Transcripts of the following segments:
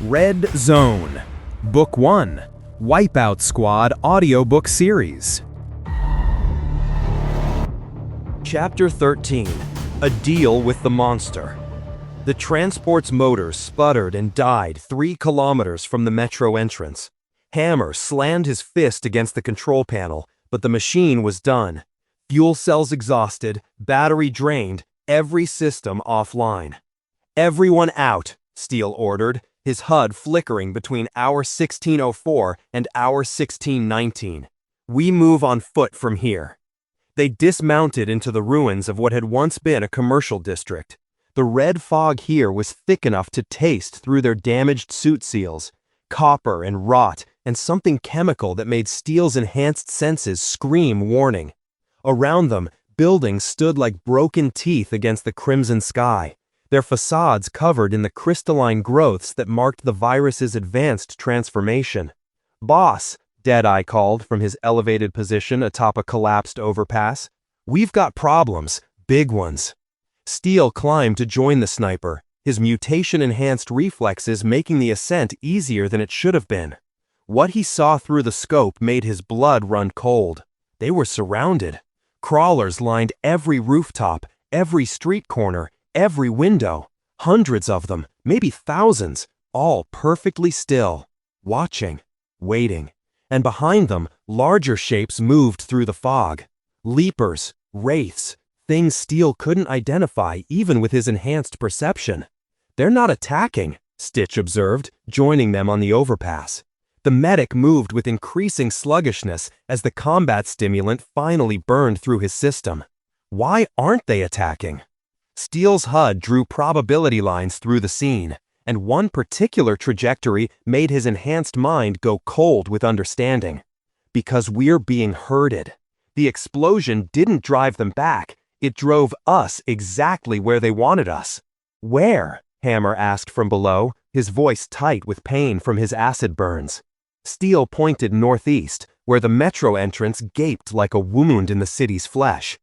Red Zone, Book 1, Wipeout Squad Audiobook Series. Chapter 13, A Deal with the Monster. The transport's motors sputtered and died 3 kilometers from the metro entrance. Hammer slammed his fist against the control panel, but the machine was done. Fuel cells exhausted, battery drained, every system offline. "Everyone out," Steele ordered, his HUD flickering between hour 1604 and hour 1619. "We move on foot from here." They dismounted into the ruins of what had once been a commercial district. The red fog here was thick enough to taste through their damaged suit seals, copper and rot, and something chemical that made Steele's enhanced senses scream warning. Around them, buildings stood like broken teeth against the crimson sky, their facades covered in the crystalline growths that marked the virus's advanced transformation. "Boss," Deadeye called from his elevated position atop a collapsed overpass. "We've got problems, big ones." Steele climbed to join the sniper, his mutation-enhanced reflexes making the ascent easier than it should have been. What he saw through the scope made his blood run cold. They were surrounded. Crawlers lined every rooftop, every street corner, every window. Hundreds of them, maybe thousands, all perfectly still, watching, waiting. And behind them, larger shapes moved through the fog. Leapers, wraiths, things Steele couldn't identify even with his enhanced perception. "They're not attacking," Stitch observed, joining them on the overpass. The medic moved with increasing sluggishness as the combat stimulant finally burned through his system. "Why aren't they attacking?" Steele's HUD drew probability lines through the scene, and one particular trajectory made his enhanced mind go cold with understanding. "Because we're being herded." The explosion didn't drive them back, it drove us exactly where they wanted us. "Where?" Hammer asked from below, his voice tight with pain from his acid burns. Steele pointed northeast, where the metro entrance gaped like a wound in the city's flesh.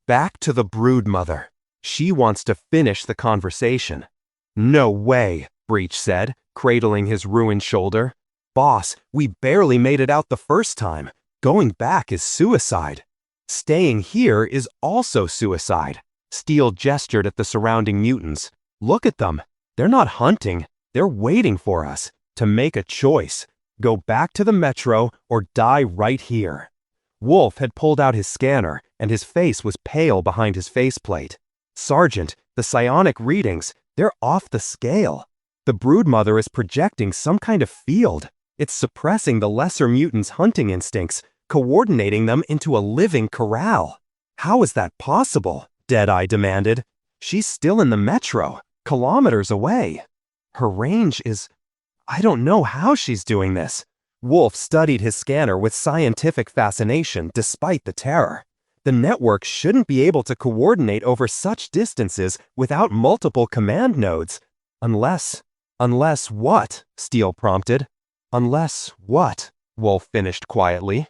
"Back to the broodmother. She wants to finish the conversation." "No way," Breach said, cradling his ruined shoulder. "Boss, we barely made it out the first time. Going back is suicide." "Staying here is also suicide." Steele gestured at the surrounding mutants. "Look at them. They're not hunting. They're waiting for us to make a choice. Go back to the metro or die right here." Wolf had pulled out his scanner, and his face was pale behind his faceplate. "Sergeant, the psionic readings, they're off the scale. The broodmother is projecting some kind of field. It's suppressing the lesser mutants' hunting instincts, coordinating them into a living corral." "How is that possible?" Deadeye demanded. "She's still in the metro, kilometers away. Her range is... I don't know how she's doing this." Wolf studied his scanner with scientific fascination despite the terror. The network shouldn't be able to coordinate over such distances without multiple command nodes. Unless what? Steele prompted. "Unless what?" Wolf finished quietly.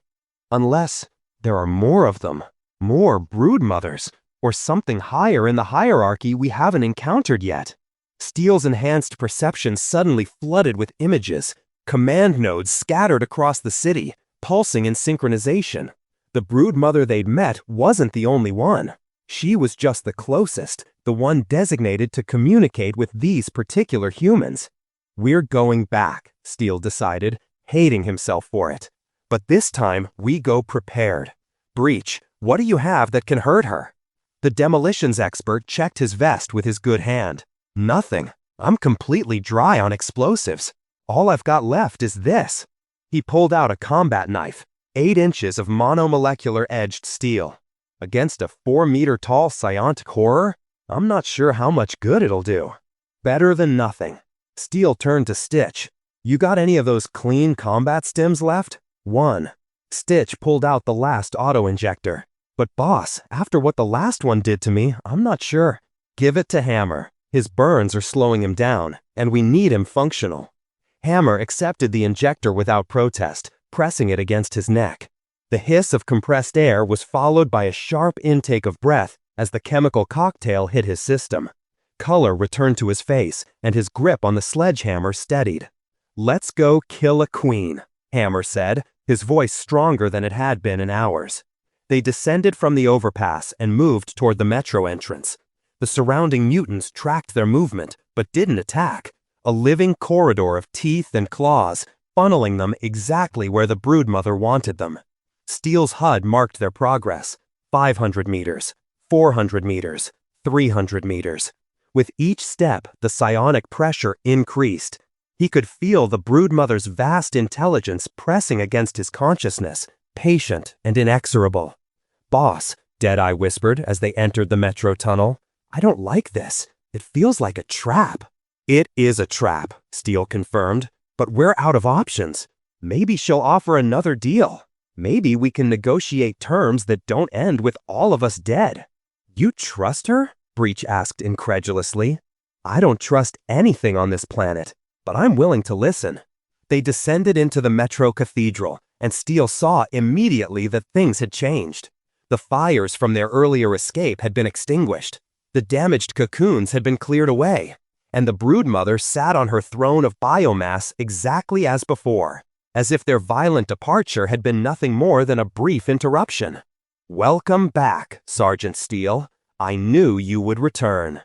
"Unless there are more of them, more broodmothers, or something higher in the hierarchy we haven't encountered yet." Steele's enhanced perception suddenly flooded with images, command nodes scattered across the city, pulsing in synchronization. The broodmother they'd met wasn't the only one. She was just the closest, the one designated to communicate with these particular humans. "We're going back," Steele decided, hating himself for it. "But this time, we go prepared. Breach, what do you have that can hurt her?" The demolitions expert checked his vest with his good hand. "Nothing. I'm completely dry on explosives. All I've got left is this." He pulled out a combat knife, 8 inches of monomolecular edged steel. "Against a 4-meter-tall psionic horror? I'm not sure how much good it'll do." "Better than nothing." Steele turned to Stitch. "You got any of those clean combat stims left?" "One." Stitch pulled out the last auto-injector. "But boss, after what the last one did to me, I'm not sure." "Give it to Hammer. His burns are slowing him down, and we need him functional." Hammer accepted the injector without protest, pressing it against his neck. The hiss of compressed air was followed by a sharp intake of breath as the chemical cocktail hit his system. Color returned to his face, and his grip on the sledgehammer steadied. "Let's go kill a queen," Hammer said, his voice stronger than it had been in hours. They descended from the overpass and moved toward the metro entrance. The surrounding mutants tracked their movement, but didn't attack. A living corridor of teeth and claws, funneling them exactly where the broodmother wanted them. Steel's HUD marked their progress. 500 meters, 400 meters, 300 meters. With each step, the psionic pressure increased. He could feel the broodmother's vast intelligence pressing against his consciousness, patient and inexorable. "Boss," Deadeye whispered as they entered the metro tunnel, "I don't like this. It feels like a trap." "It is a trap," Steel confirmed, "but we're out of options. Maybe she'll offer another deal. Maybe we can negotiate terms that don't end with all of us dead." "You trust her?" Breach asked incredulously. "I don't trust anything on this planet, but I'm willing to listen." They descended into the metro cathedral, and Steel saw immediately that things had changed. The fires from their earlier escape had been extinguished. The damaged cocoons had been cleared away, and the broodmother sat on her throne of biomass exactly as before, as if their violent departure had been nothing more than a brief interruption. "Welcome back, Sergeant Steel. I knew you would return."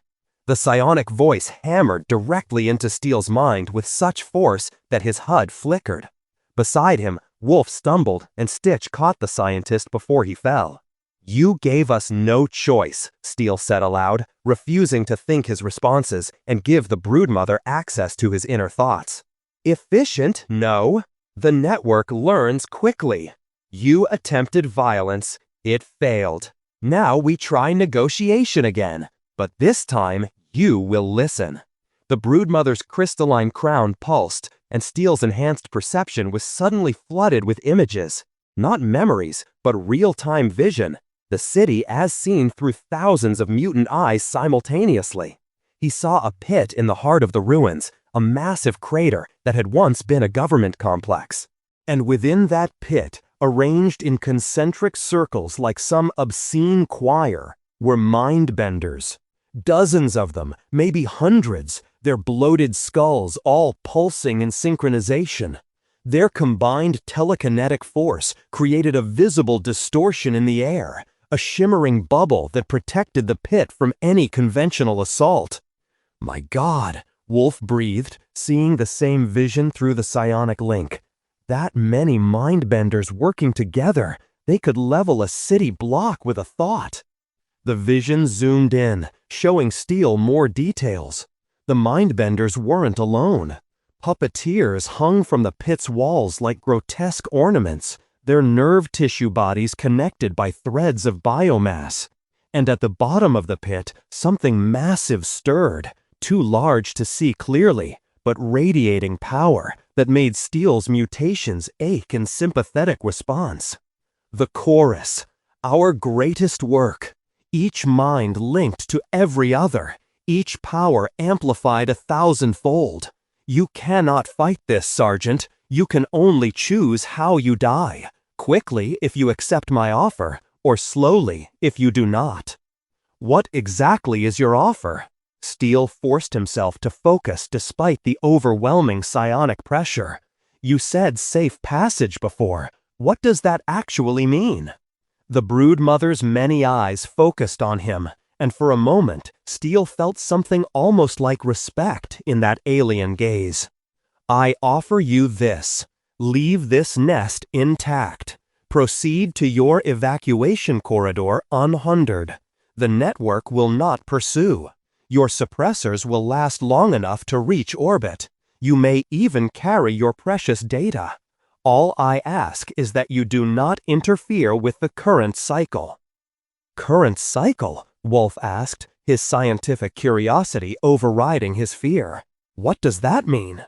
The psionic voice hammered directly into Steel's mind with such force that his HUD flickered. Beside him, Wolf stumbled and Stitch caught the scientist before he fell. "You gave us no choice," Steel said aloud, refusing to think his responses and give the broodmother access to his inner thoughts. "Efficient? No. The network learns quickly. You attempted violence. It failed. Now we try negotiation again, but this time you will listen." The broodmother's crystalline crown pulsed, and Steel's enhanced perception was suddenly flooded with images. Not memories, but real-time vision. The city as seen through thousands of mutant eyes simultaneously. He saw a pit in the heart of the ruins, a massive crater that had once been a government complex. And within that pit, arranged in concentric circles like some obscene choir, were mind-benders. Dozens of them, maybe hundreds, their bloated skulls all pulsing in synchronization. Their combined telekinetic force created a visible distortion in the air, a shimmering bubble that protected the pit from any conventional assault. "My God," Wolf breathed, seeing the same vision through the psionic link. That many mind-benders working together, they could level a city block with a thought. The vision zoomed in, showing Steel more details. The mind-benders weren't alone. Puppeteers hung from the pit's walls like grotesque ornaments, their nerve tissue bodies connected by threads of biomass. And at the bottom of the pit, something massive stirred, too large to see clearly, but radiating power that made Steel's mutations ache in sympathetic response. The chorus, our greatest work. Each mind linked to every other, each power amplified 1,000-fold. You cannot fight this, Sergeant. You can only choose how you die. Quickly if you accept my offer, or slowly if you do not. What exactly is your offer? Steel forced himself to focus despite the overwhelming psionic pressure. You said safe passage before. What does that actually mean? The broodmother's many eyes focused on him, and for a moment, Steel felt something almost like respect in that alien gaze. I offer you this. Leave this nest intact. Proceed to your evacuation corridor unhindered. The network will not pursue. Your suppressors will last long enough to reach orbit. You may even carry your precious data. All I ask is that you do not interfere with the current cycle. Current cycle? Wolf asked, his scientific curiosity overriding his fear. What does that mean?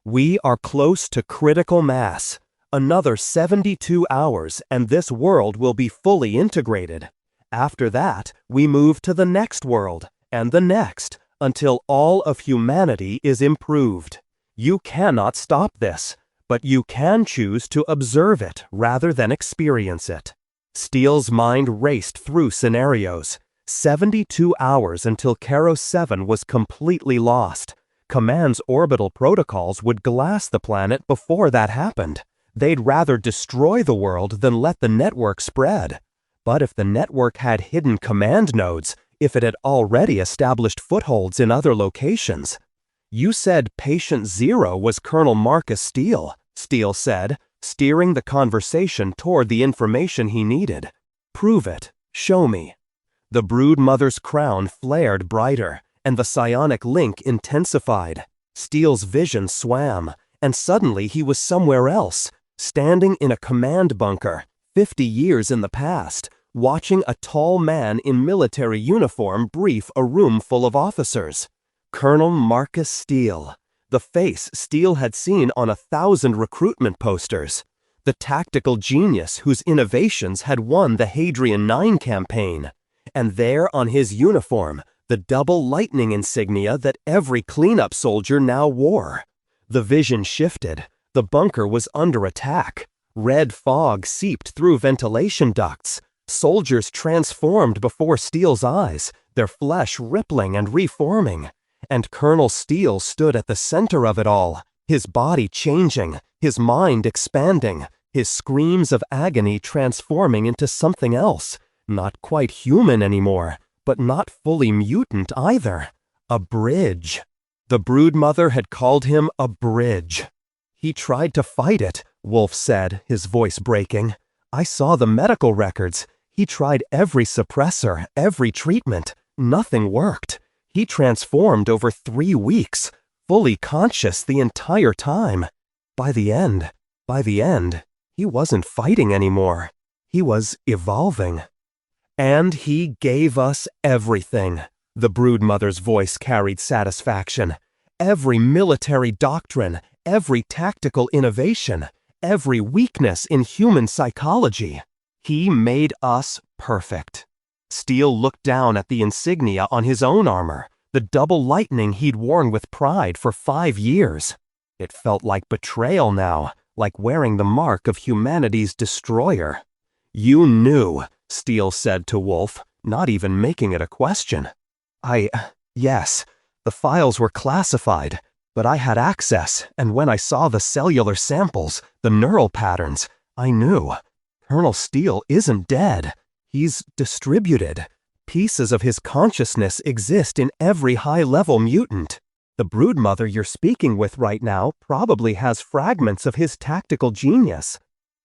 We are close to critical mass. Another 72 hours and this world will be fully integrated. After that, we move to the next world, and the next, until all of humanity is improved. You cannot stop this, but you can choose to observe it rather than experience it. Steele's mind raced through scenarios. 72 hours until Karo 7 was completely lost. Command's orbital protocols would glass the planet before that happened. They'd rather destroy the world than let the network spread. But if the network had hidden command nodes, if it had already established footholds in other locations. You said Patient Zero was Colonel Marcus Steele, Steele said, steering the conversation toward the information he needed. Prove it. Show me. The brood mother's crown flared brighter, and the psionic link intensified. Steele's vision swam, and suddenly he was somewhere else, standing in a command bunker, 50 years in the past, watching a tall man in military uniform brief a room full of officers. Colonel Marcus Steele, the face Steele had seen on 1,000 recruitment posters, the tactical genius whose innovations had won the Hadrian 9 campaign, and there on his uniform, the double lightning insignia that every cleanup soldier now wore. The vision shifted. The bunker was under attack. Red fog seeped through ventilation ducts. Soldiers transformed before Steele's eyes, their flesh rippling and reforming. And Colonel Steele stood at the center of it all, his body changing, his mind expanding, his screams of agony transforming into something else, not quite human anymore, but not fully mutant either. A bridge. The broodmother had called him a bridge. He tried to fight it, Wolf said, his voice breaking. I saw the medical records. He tried every suppressor, every treatment. Nothing worked. He transformed over 3 weeks, fully conscious the entire time. By the end, he wasn't fighting anymore. He was evolving. And he gave us everything. The broodmother's voice carried satisfaction. Every military doctrine, every tactical innovation, every weakness in human psychology. He made us perfect. Steele looked down at the insignia on his own armor, the double lightning he'd worn with pride for 5 years. It felt like betrayal now, like wearing the mark of humanity's destroyer. You knew, Steele said to Wolf, not even making it a question. Yes, the files were classified, but I had access, and when I saw the cellular samples, the neural patterns, I knew. Colonel Steele isn't dead. He's distributed. Pieces of his consciousness exist in every high-level mutant. The broodmother you're speaking with right now probably has fragments of his tactical genius.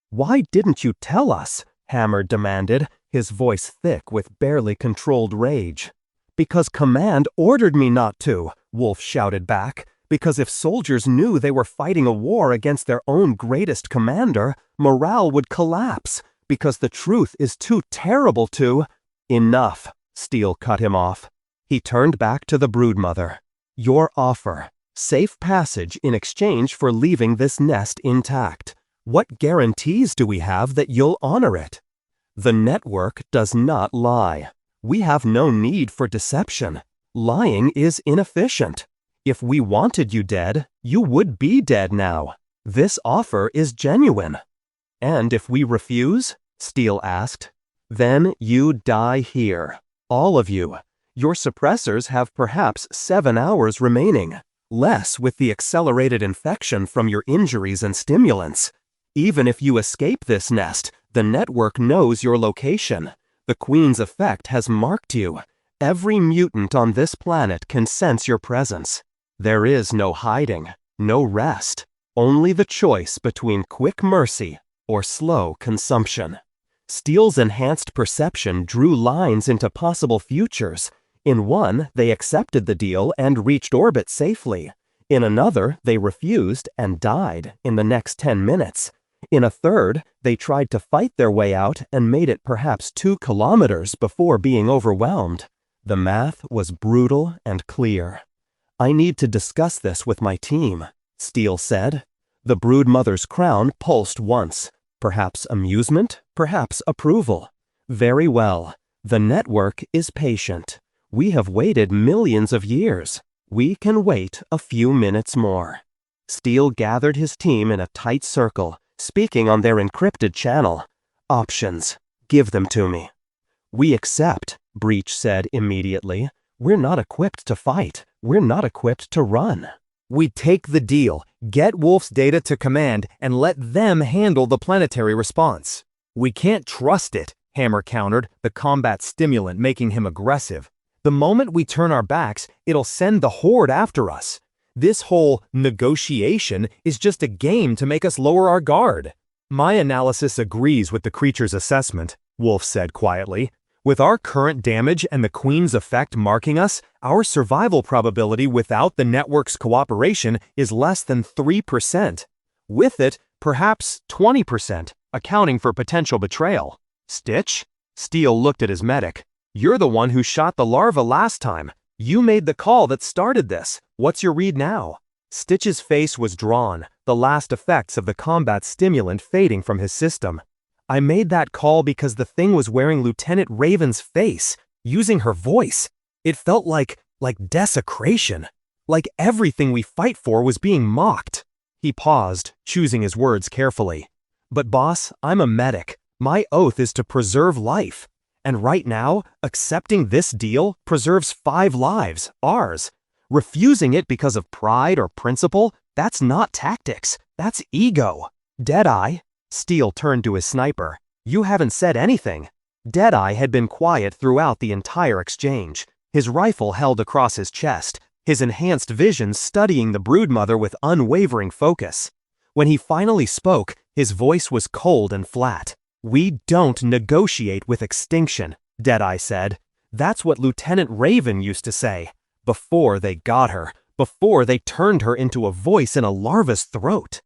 Why didn't you tell us? Hammer demanded, his voice thick with barely controlled rage. Because Command ordered me not to, Wolf shouted back. Because if soldiers knew they were fighting a war against their own greatest commander, morale would collapse. Because the truth is too terrible to... Enough, Steele cut him off. He turned back to the broodmother. Your offer. Safe passage in exchange for leaving this nest intact. What guarantees do we have that you'll honor it? The network does not lie. We have no need for deception. Lying is inefficient. If we wanted you dead, you would be dead now. This offer is genuine. And if we refuse, Steele asked, then you die here. All of you. Your suppressors have perhaps 7 hours remaining. Less with the accelerated infection from your injuries and stimulants. Even if you escape this nest, the network knows your location. The Queen's effect has marked you. Every mutant on this planet can sense your presence. There is no hiding, no rest, only the choice between quick mercy or slow consumption. Steele's enhanced perception drew lines into possible futures. In one, they accepted the deal and reached orbit safely. In another, they refused and died in the next 10 minutes. In a third, they tried to fight their way out and made it perhaps 2 kilometers before being overwhelmed. The math was brutal and clear. I need to discuss this with my team, Steele said. The broodmother's crown pulsed once. Perhaps amusement, perhaps approval. Very well. The network is patient. We have waited millions of years. We can wait a few minutes more. Steele gathered his team in a tight circle, speaking on their encrypted channel. Options. Give them to me. We accept, Breach said immediately. "We're not equipped to fight. We're not equipped to run." "We take the deal, get Wolf's data to command, and let them handle the planetary response." "We can't trust it," Hammer countered, the combat stimulant making him aggressive. "The moment we turn our backs, it'll send the Horde after us. This whole negotiation is just a game to make us lower our guard." "My analysis agrees with the creature's assessment," Wolf said quietly. "With our current damage and the Queen's effect marking us, our survival probability without the network's cooperation is less than 3%. With it, perhaps 20%, accounting for potential betrayal." "Stitch?" Steele looked at his medic. "You're the one who shot the larva last time. You made the call that started this. What's your read now?" Stitch's face was drawn, the last effects of the combat stimulant fading from his system. "I made that call because the thing was wearing Lieutenant Raven's face, using her voice. It felt like desecration. Like everything we fight for was being mocked." He paused, choosing his words carefully. "But boss, I'm a medic. My oath is to preserve life. And right now, accepting this deal preserves 5 lives, ours. Refusing it because of pride or principle, that's not tactics, that's ego." "Deadeye?" Steele turned to his sniper. "You haven't said anything." Deadeye had been quiet throughout the entire exchange, his rifle held across his chest, his enhanced vision studying the broodmother with unwavering focus. When he finally spoke, his voice was cold and flat. "We don't negotiate with extinction," Deadeye said. "That's what Lieutenant Raven used to say. Before they got her, before they turned her into a voice in a larva's throat."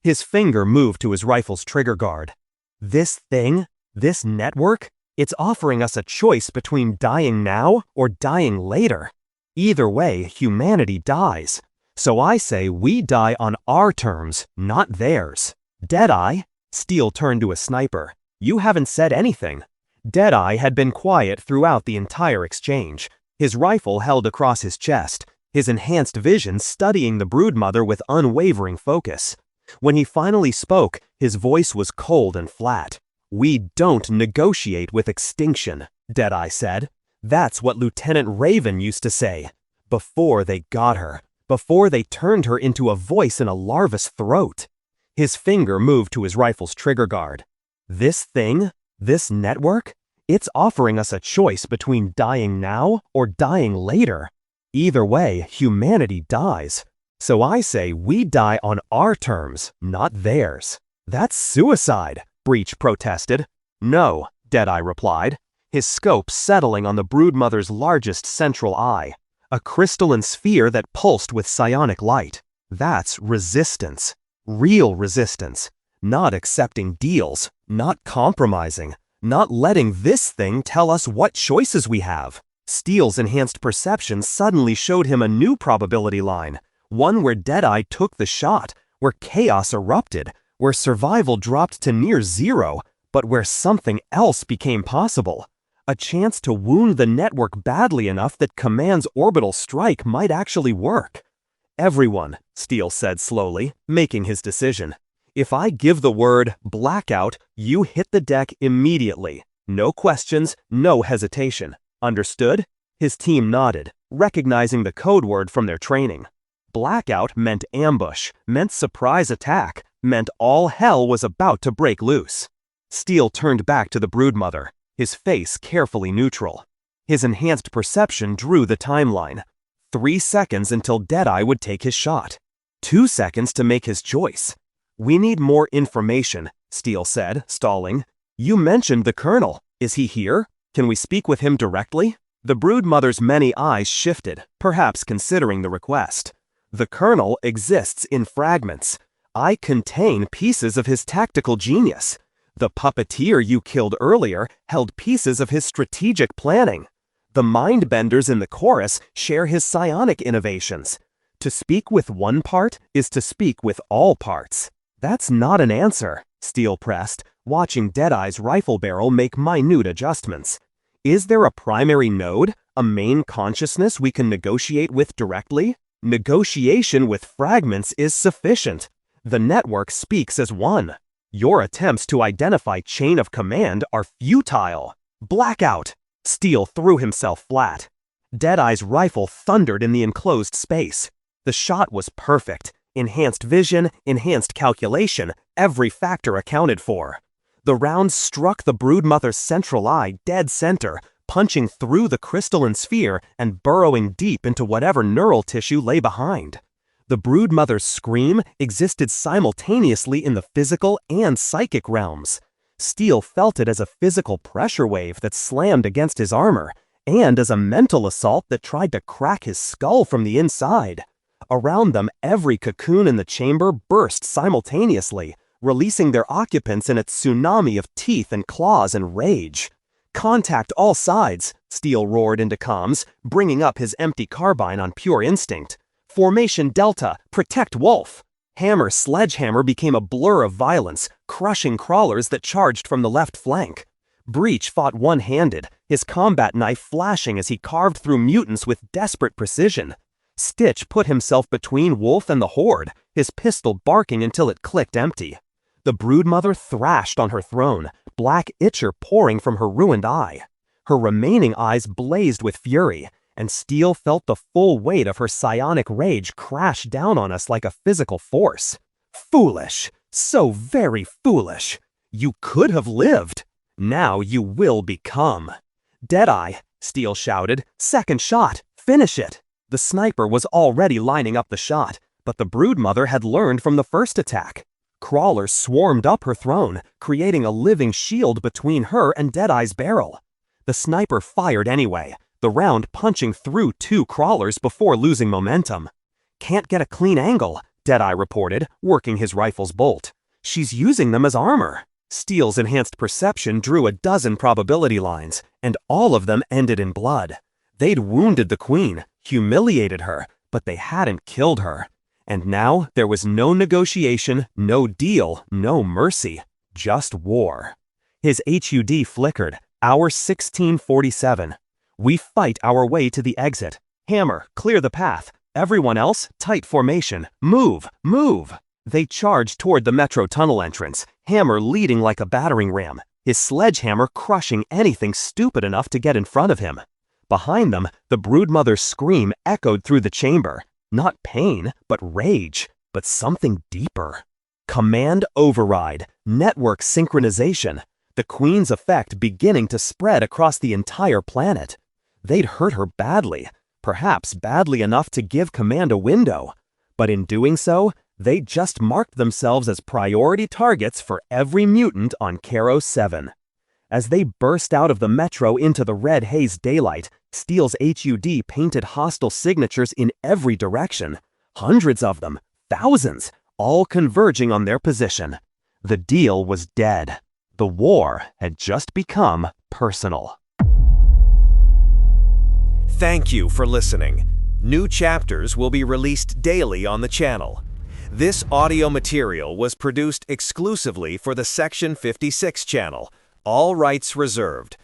His finger moved to his rifle's trigger guard. "This thing, this network, it's offering us a choice between dying now or dying later. Either way, humanity dies. So I say we die on our terms, not theirs." "Deadeye?" Steele turned to a sniper. "You haven't said anything." Deadeye had been quiet throughout the entire exchange, his rifle held across his chest, his enhanced vision studying the broodmother with unwavering focus. When he finally spoke, his voice was cold and flat. "We don't negotiate with extinction," Deadeye said. "That's what Lieutenant Raven used to say. Before they got her, before they turned her into a voice in a larva's throat." His finger moved to his rifle's trigger guard. "This thing, this network, it's offering us a choice between dying now or dying later. Either way, humanity dies. So I say we die on our terms, not theirs." "That's suicide," Breach protested. "No," Deadeye replied, his scope settling on the broodmother's largest central eye, a crystalline sphere that pulsed with psionic light. "That's resistance. Real resistance. Not accepting deals, not compromising, not letting this thing tell us what choices we have." Steele's enhanced perception suddenly showed him a new probability line, one where Deadeye took the shot, where chaos erupted, where survival dropped to near zero, but where something else became possible. A chance to wound the network badly enough that Command's orbital strike might actually work. "Everyone," Steele said slowly, making his decision. "If I give the word blackout, you hit the deck immediately. No questions, no hesitation. Understood?" His team nodded, recognizing the code word from their training. Blackout meant ambush, meant surprise attack, meant all hell was about to break loose. Steele turned back to the broodmother, his face carefully neutral. His enhanced perception drew the timeline. 3 seconds until Deadeye would take his shot. 2 seconds to make his choice. "We need more information," Steele said, stalling. "You mentioned the Colonel. Is he here? Can we speak with him directly?" The broodmother's many eyes shifted, perhaps considering the request. "The Colonel exists in fragments. I contain pieces of his tactical genius. The puppeteer you killed earlier held pieces of his strategic planning. The mindbenders in the chorus share his psionic innovations. To speak with one part is to speak with all parts." "That's not an answer," Steele pressed, watching Deadeye's rifle barrel make minute adjustments. "Is there a primary node, a main consciousness we can negotiate with directly? Negotiation with fragments is sufficient. The network speaks as one. Your attempts to identify chain of command are futile." "Blackout!" Steel threw himself flat. Deadeye's rifle thundered in the enclosed space. The shot was perfect. Enhanced vision, enhanced calculation, every factor accounted for. The round struck the broodmother's central eye dead center, punching through the crystalline sphere and burrowing deep into whatever neural tissue lay behind. The broodmother's scream existed simultaneously in the physical and psychic realms. Steel felt it as a physical pressure wave that slammed against his armor, and as a mental assault that tried to crack his skull from the inside. Around them, every cocoon in the chamber burst simultaneously, releasing their occupants in a tsunami of teeth and claws and rage. "Contact all sides," Steel roared into comms, bringing up his empty carbine on pure instinct. "Formation Delta, protect Wolf." Hammer Sledgehammer became a blur of violence, crushing crawlers that charged from the left flank. Breach fought one-handed, his combat knife flashing as he carved through mutants with desperate precision. Stitch put himself between Wolf and the Horde, his pistol barking until it clicked empty. The broodmother thrashed on her throne, black ichor pouring from her ruined eye. Her remaining eyes blazed with fury, and Steel felt the full weight of her psionic rage crash down on us like a physical force. Foolish, so very foolish. You could have lived. Now you will become. "Deadeye," Steel shouted. "Second shot, finish it." The sniper was already lining up the shot, but the broodmother had learned from the first attack. Crawlers swarmed up her throne, creating a living shield between her and Deadeye's barrel. The sniper fired anyway, the round punching through 2 crawlers before losing momentum. "Can't get a clean angle," Deadeye reported, working his rifle's bolt. "She's using them as armor." Steel's enhanced perception drew a dozen probability lines, and all of them ended in blood. They'd wounded the queen, humiliated her, but they hadn't killed her. And now there was no negotiation, no deal, no mercy, just war. His HUD flickered. Hour 1647. "We fight our way to the exit. Hammer, clear the path. Everyone else, tight formation. Move, move." They charged toward the metro tunnel entrance, Hammer leading like a battering ram, his sledgehammer crushing anything stupid enough to get in front of him. Behind them, the broodmother's scream echoed through the chamber. Not pain, but rage, but something deeper. Command override, network synchronization, the queen's effect beginning to spread across the entire planet. They'd hurt her badly, perhaps badly enough to give command a window. But in doing so, they just marked themselves as priority targets for every mutant on Caro 7. As they burst out of the metro into the red haze daylight, Steel's HUD painted hostile signatures in every direction. Hundreds of them, thousands, all converging on their position. The deal was dead. The war had just become personal. Thank you for listening. New chapters will be released daily on the channel. This audio material was produced exclusively for the Section 56 channel. All rights reserved.